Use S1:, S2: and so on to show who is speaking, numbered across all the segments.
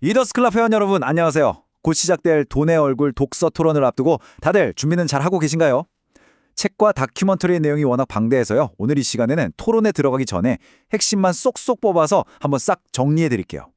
S1: 리더스클럽 회원 여러분 안녕하세요. 곧 시작될 돈의 얼굴 독서 토론을 앞두고 다들 준비는 잘 하고 계신가요? 책과 다큐멘터리의 내용이 워낙 방대해서요. 오늘 이 시간에는 토론에 들어가기 전에 핵심만 쏙쏙 뽑아서 한번 싹 정리해 드릴게요.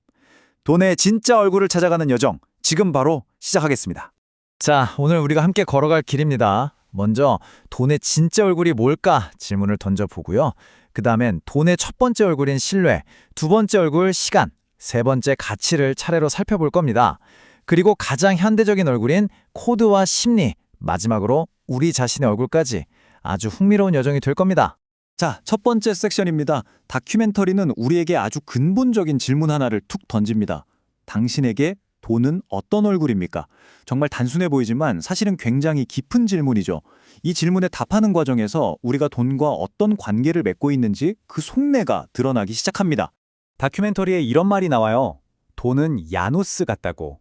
S1: 돈의 진짜 얼굴을 찾아가는 여정, 지금 바로 시작하겠습니다. 자, 오늘 우리가 함께 걸어갈 길입니다. 먼저 돈의 진짜 얼굴이 뭘까 질문을 던져보고요. 그 다음엔 돈의 첫 번째 얼굴인 신뢰, 두 번째 얼굴 시간, 세 번째 가치를 차례로 살펴볼 겁니다. 그리고 가장 현대적인 얼굴인 코드와 심리, 마지막으로 우리 자신의 얼굴까지 아주 흥미로운 여정이 될 겁니다. 자, 첫 번째 섹션입니다. 다큐멘터리는 우리에게 아주 근본적인 질문 하나를 툭 던집니다. 당신에게 돈은 어떤 얼굴입니까? 정말 단순해 보이지만 사실은 굉장히 깊은 질문이죠. 이 질문에 답하는 과정에서 우리가 돈과 어떤 관계를 맺고 있는지 그 속내가 드러나기 시작합니다. 다큐멘터리에 이런 말이 나와요. 돈은 야누스 같다고.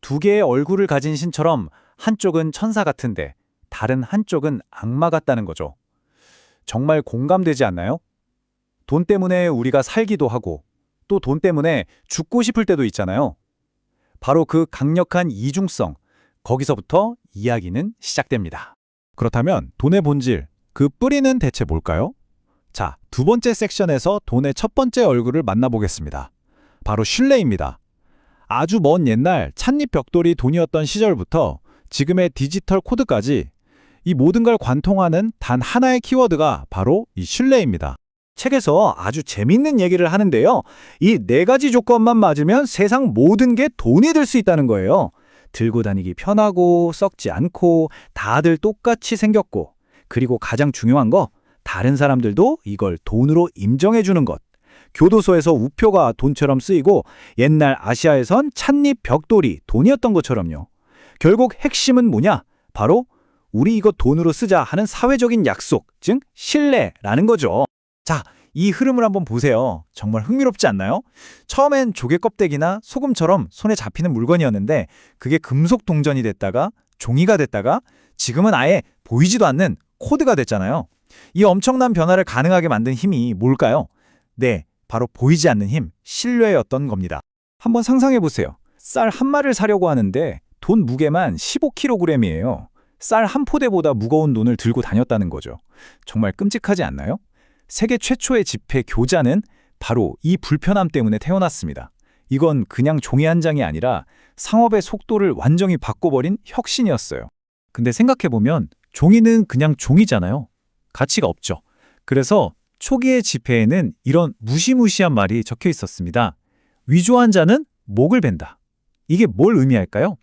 S1: 두 개의 얼굴을 가진 신처럼 한쪽은 천사 같은데 다른 한쪽은 악마 같다는 거죠. 정말 공감되지 않나요? 돈 때문에 우리가 살기도 하고 또 돈 때문에 죽고 싶을 때도 있잖아요. 바로 그 강력한 이중성, 거기서부터 이야기는 시작됩니다. 그렇다면 돈의 본질, 그 뿌리는 대체 뭘까요? 자, 두 번째 섹션에서 돈의 첫 번째 얼굴을 만나보겠습니다. 바로 신뢰입니다. 아주 먼 옛날 찻잎 벽돌이 돈이었던 시절부터 지금의 디지털 코드까지 이 모든 걸 관통하는 단 하나의 키워드가 바로 이 신뢰입니다. 책에서 아주 재밌는 얘기를 하는데요. 이 네 가지 조건만 맞으면 세상 모든 게 돈이 될 수 있다는 거예요. 들고 다니기 편하고 썩지 않고 다들 똑같이 생겼고 그리고 가장 중요한 거 다른 사람들도 이걸 돈으로 인정해 주는 것. 교도소에서 우표가 돈처럼 쓰이고 옛날 아시아에선 찻잎 벽돌이 돈이었던 것처럼요. 결국 핵심은 뭐냐? 바로 우리 이거 돈으로 쓰자 하는 사회적인 약속, 즉 신뢰라는 거죠. 자, 이 흐름을 한번 보세요. 정말 흥미롭지 않나요? 처음엔 조개 껍데기나 소금처럼 손에 잡히는 물건이었는데 그게 금속 동전이 됐다가 종이가 됐다가 지금은 아예 보이지도 않는 코드가 됐잖아요. 이 엄청난 변화를 가능하게 만든 힘이 뭘까요? 네, 바로 보이지 않는 힘, 신뢰였던 겁니다. 한번 상상해 보세요. 쌀 한 마리를 사려고 하는데 돈 무게만 15kg이에요. 쌀 한 포대보다 무거운 돈을 들고 다녔다는 거죠. 정말 끔찍하지 않나요? 세계 최초의 지폐 교자는 바로 이 불편함 때문에 태어났습니다. 이건 그냥 종이 한 장이 아니라 상업의 속도를 완전히 바꿔버린 혁신이었어요. 근데 생각해보면 종이는 그냥 종이잖아요. 가치가 없죠. 그래서 초기의 지폐에는 이런 무시무시한 말이 적혀 있었습니다. 위조한 자는 목을 벤다. 이게 뭘 의미할까요?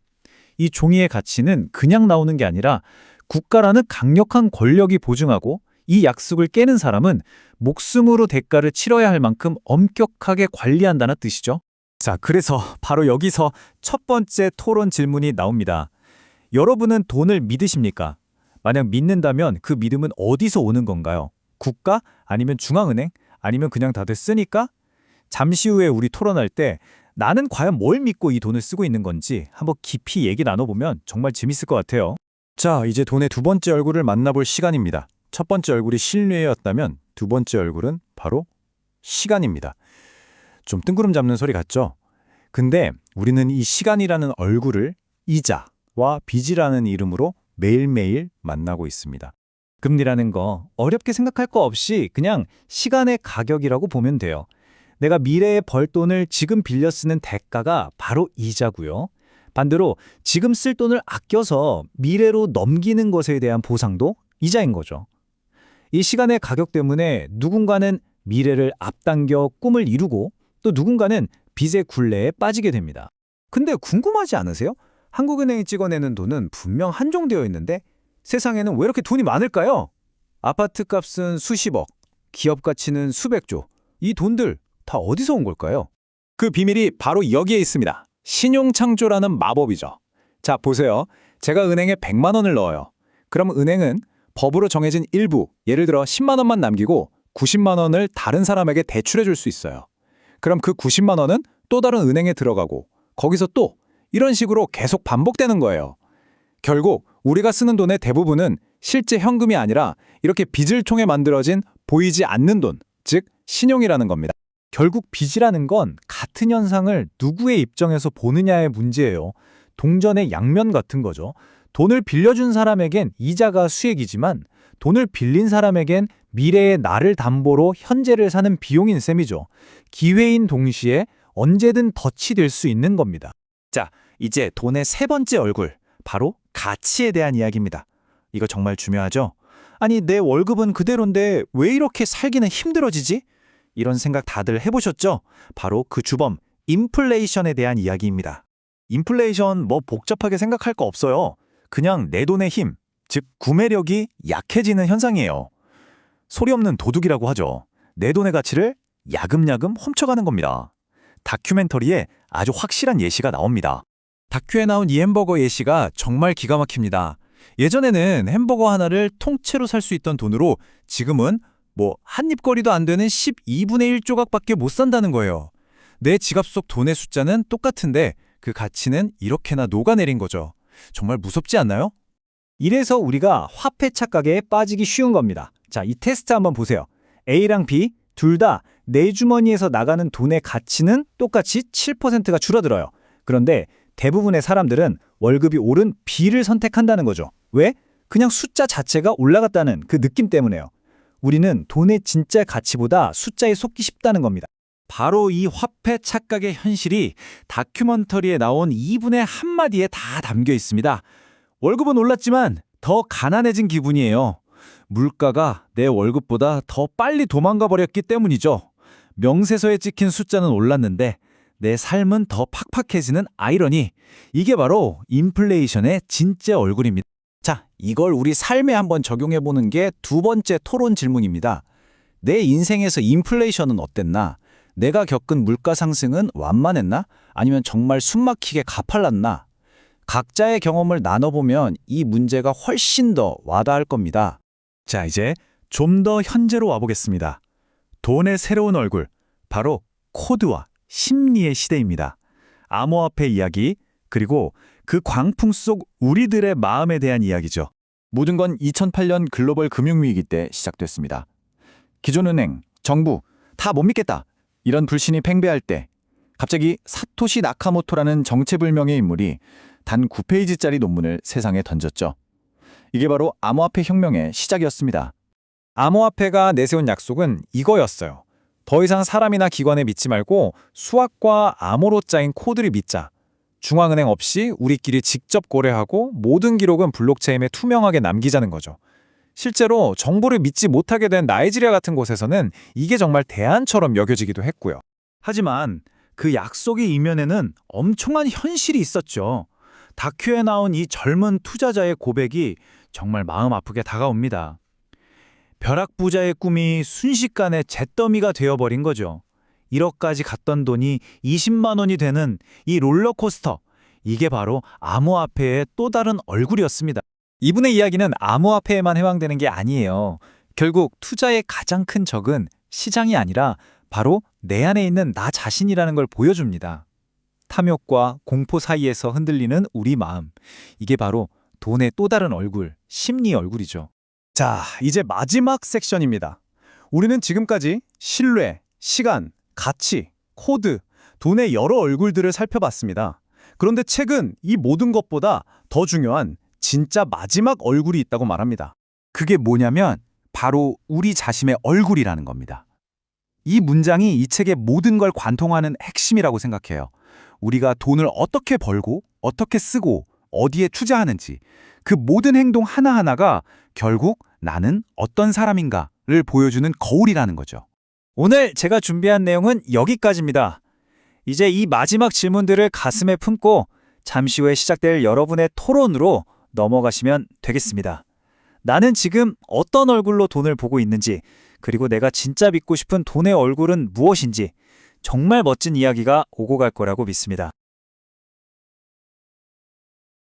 S1: 이 종이의 가치는 그냥 나오는 게 아니라 국가라는 강력한 권력이 보증하고 이 약속을 깨는 사람은 목숨으로 대가를 치러야 할 만큼 엄격하게 관리한다는 뜻이죠. 자, 그래서 바로 여기서 첫 번째 토론 질문이 나옵니다. 여러분은 돈을 믿으십니까? 만약 믿는다면 그 믿음은 어디서 오는 건가요? 국가? 아니면 중앙은행? 아니면 그냥 다들 쓰니까? 잠시 후에 우리 토론할 때 나는 과연 뭘 믿고 이 돈을 쓰고 있는 건지 한번 깊이 얘기 나눠보면 정말 재밌을 것 같아요. 자, 이제 돈의 두 번째 얼굴을 만나볼 시간입니다. 첫 번째 얼굴이 신뢰였다면 두 번째 얼굴은 바로 시간입니다. 좀 뜬구름 잡는 소리 같죠? 근데 우리는 이 시간이라는 얼굴을 이자와 빚이라는 이름으로 매일매일 만나고 있습니다. 금리라는 거 어렵게 생각할 거 없이 그냥 시간의 가격이라고 보면 돼요. 내가 미래에 벌 돈을 지금 빌려 쓰는 대가가 바로 이자고요. 반대로 지금 쓸 돈을 아껴서 미래로 넘기는 것에 대한 보상도 이자인 거죠. 이 시간의 가격 때문에 누군가는 미래를 앞당겨 꿈을 이루고 또 누군가는 빚의 굴레에 빠지게 됩니다. 근데 궁금하지 않으세요? 한국은행이 찍어내는 돈은 분명 한정되어 있는데 세상에는 왜 이렇게 돈이 많을까요? 아파트 값은 수십억, 기업 가치는 수백조. 이 돈들 다 어디서 온 걸까요? 그 비밀이 바로 여기에 있습니다. 신용창조라는 마법이죠. 자, 보세요. 제가 은행에 100만 원을 넣어요. 그럼 은행은 법으로 정해진 일부, 예를 들어 10만 원만 남기고 90만 원을 다른 사람에게 대출해 줄 수 있어요. 그럼 그 90만 원은 또 다른 은행에 들어가고 거기서 또 이런 식으로 계속 반복되는 거예요. 결국 우리가 쓰는 돈의 대부분은 실제 현금이 아니라 이렇게 빚을 통해 만들어진 보이지 않는 돈, 즉 신용이라는 겁니다. 결국 빚이라는 건 같은 현상을 누구의 입장에서 보느냐의 문제예요. 동전의 양면 같은 거죠. 돈을 빌려준 사람에겐 이자가 수익이지만 돈을 빌린 사람에겐 미래의 나를 담보로 현재를 사는 비용인 셈이죠. 기회인 동시에 언제든 덫이 될 수 있는 겁니다. 자, 이제 돈의 세 번째 얼굴, 바로 가치에 대한 이야기입니다. 이거 정말 중요하죠? 아니, 내 월급은 그대로인데 왜 이렇게 살기는 힘들어지지? 이런 생각 다들 해보셨죠? 바로 그 주범, 인플레이션에 대한 이야기입니다. 인플레이션 뭐 복잡하게 생각할 거 없어요. 그냥 내 돈의 힘, 즉 구매력이 약해지는 현상이에요. 소리 없는 도둑이라고 하죠. 내 돈의 가치를 야금야금 훔쳐가는 겁니다. 다큐멘터리에 아주 확실한 예시가 나옵니다. 다큐에 나온 이 햄버거 예시가 정말 기가 막힙니다. 예전에는 햄버거 하나를 통째로 살 수 있던 돈으로 지금은 한 입거리도 안 되는 12분의 1 조각밖에 못 산다는 거예요. 내 지갑 속 돈의 숫자는 똑같은데 그 가치는 이렇게나 녹아내린 거죠. 정말 무섭지 않나요? 이래서 우리가 화폐 착각에 빠지기 쉬운 겁니다. 자, 이 테스트 한번 보세요. A랑 B 둘 다 내 주머니에서 나가는 돈의 가치는 똑같이 7%가 줄어들어요. 그런데 대부분의 사람들은 월급이 오른 B를 선택한다는 거죠. 왜? 그냥 숫자 자체가 올라갔다는 그 느낌 때문에요. 우리는 돈의 진짜 가치보다 숫자에 속기 쉽다는 겁니다. 바로 이 화폐 착각의 현실이 다큐멘터리에 나온 이분의 한마디에 다 담겨 있습니다. 월급은 올랐지만 더 가난해진 기분이에요. 물가가 내 월급보다 더 빨리 도망가 버렸기 때문이죠. 명세서에 찍힌 숫자는 올랐는데 내 삶은 더 팍팍해지는 아이러니. 이게 바로 인플레이션의 진짜 얼굴입니다. 자, 이걸 우리 삶에 한번 적용해보는 게 두 번째 토론 질문입니다. 내 인생에서 인플레이션은 어땠나? 내가 겪은 물가 상승은 완만했나? 아니면 정말 숨막히게 가팔랐나? 각자의 경험을 나눠보면 이 문제가 훨씬 더 와닿을 겁니다. 자, 이제 좀 더 현재로 와보겠습니다. 돈의 새로운 얼굴, 바로 코드와 심리의 시대입니다. 암호화폐 이야기, 그리고 그 광풍 속 우리들의 마음에 대한 이야기죠. 모든 건 2008년 글로벌 금융위기 때 시작됐습니다. 기존은행, 정부, 다 못 믿겠다. 이런 불신이 팽배할 때 갑자기 사토시 나카모토라는 정체불명의 인물이 단 9페이지짜리 논문을 세상에 던졌죠. 이게 바로 암호화폐 혁명의 시작이었습니다. 암호화폐가 내세운 약속은 이거였어요. 더 이상 사람이나 기관에 믿지 말고 수학과 암호로 짜인 코드를 믿자. 중앙은행 없이 우리끼리 직접 거래하고 모든 기록은 블록체인에 투명하게 남기자는 거죠. 실제로 정보를 믿지 못하게 된 나이지리아 같은 곳에서는 이게 정말 대안처럼 여겨지기도 했고요. 하지만 그 약속의 이면에는 엄청난 현실이 있었죠. 다큐에 나온 이 젊은 투자자의 고백이 정말 마음 아프게 다가옵니다. 벼락부자의 꿈이 순식간에 잿더미가 되어버린 거죠. 1억까지 갔던 돈이 20만 원이 되는 이 롤러코스터. 이게 바로 암호화폐의 또 다른 얼굴이었습니다. 이분의 이야기는 암호화폐에만 해당되는 게 아니에요. 결국 투자의 가장 큰 적은 시장이 아니라 바로 내 안에 있는 나 자신이라는 걸 보여줍니다. 탐욕과 공포 사이에서 흔들리는 우리 마음. 이게 바로 돈의 또 다른 얼굴, 심리 얼굴이죠. 자, 이제 마지막 섹션입니다. 우리는 지금까지 신뢰, 시간, 가치, 코드, 돈의 여러 얼굴들을 살펴봤습니다. 그런데 책은 이 모든 것보다 더 중요한 진짜 마지막 얼굴이 있다고 말합니다. 그게 뭐냐면 바로 우리 자신의 얼굴이라는 겁니다. 이 문장이 이 책의 모든 걸 관통하는 핵심이라고 생각해요. 우리가 돈을 어떻게 벌고 어떻게 쓰고 어디에 투자하는지 그 모든 행동 하나하나가 결국 나는 어떤 사람인가를 보여주는 거울이라는 거죠. 오늘 제가 준비한 내용은 여기까지입니다. 이제 이 마지막 질문들을 가슴에 품고 잠시 후에 시작될 여러분의 토론으로 넘어가시면 되겠습니다. 나는 지금 어떤 얼굴로 돈을 보고 있는지, 그리고 내가 진짜 믿고 싶은 돈의 얼굴은 무엇인지 정말 멋진 이야기가 오고 갈 거라고 믿습니다.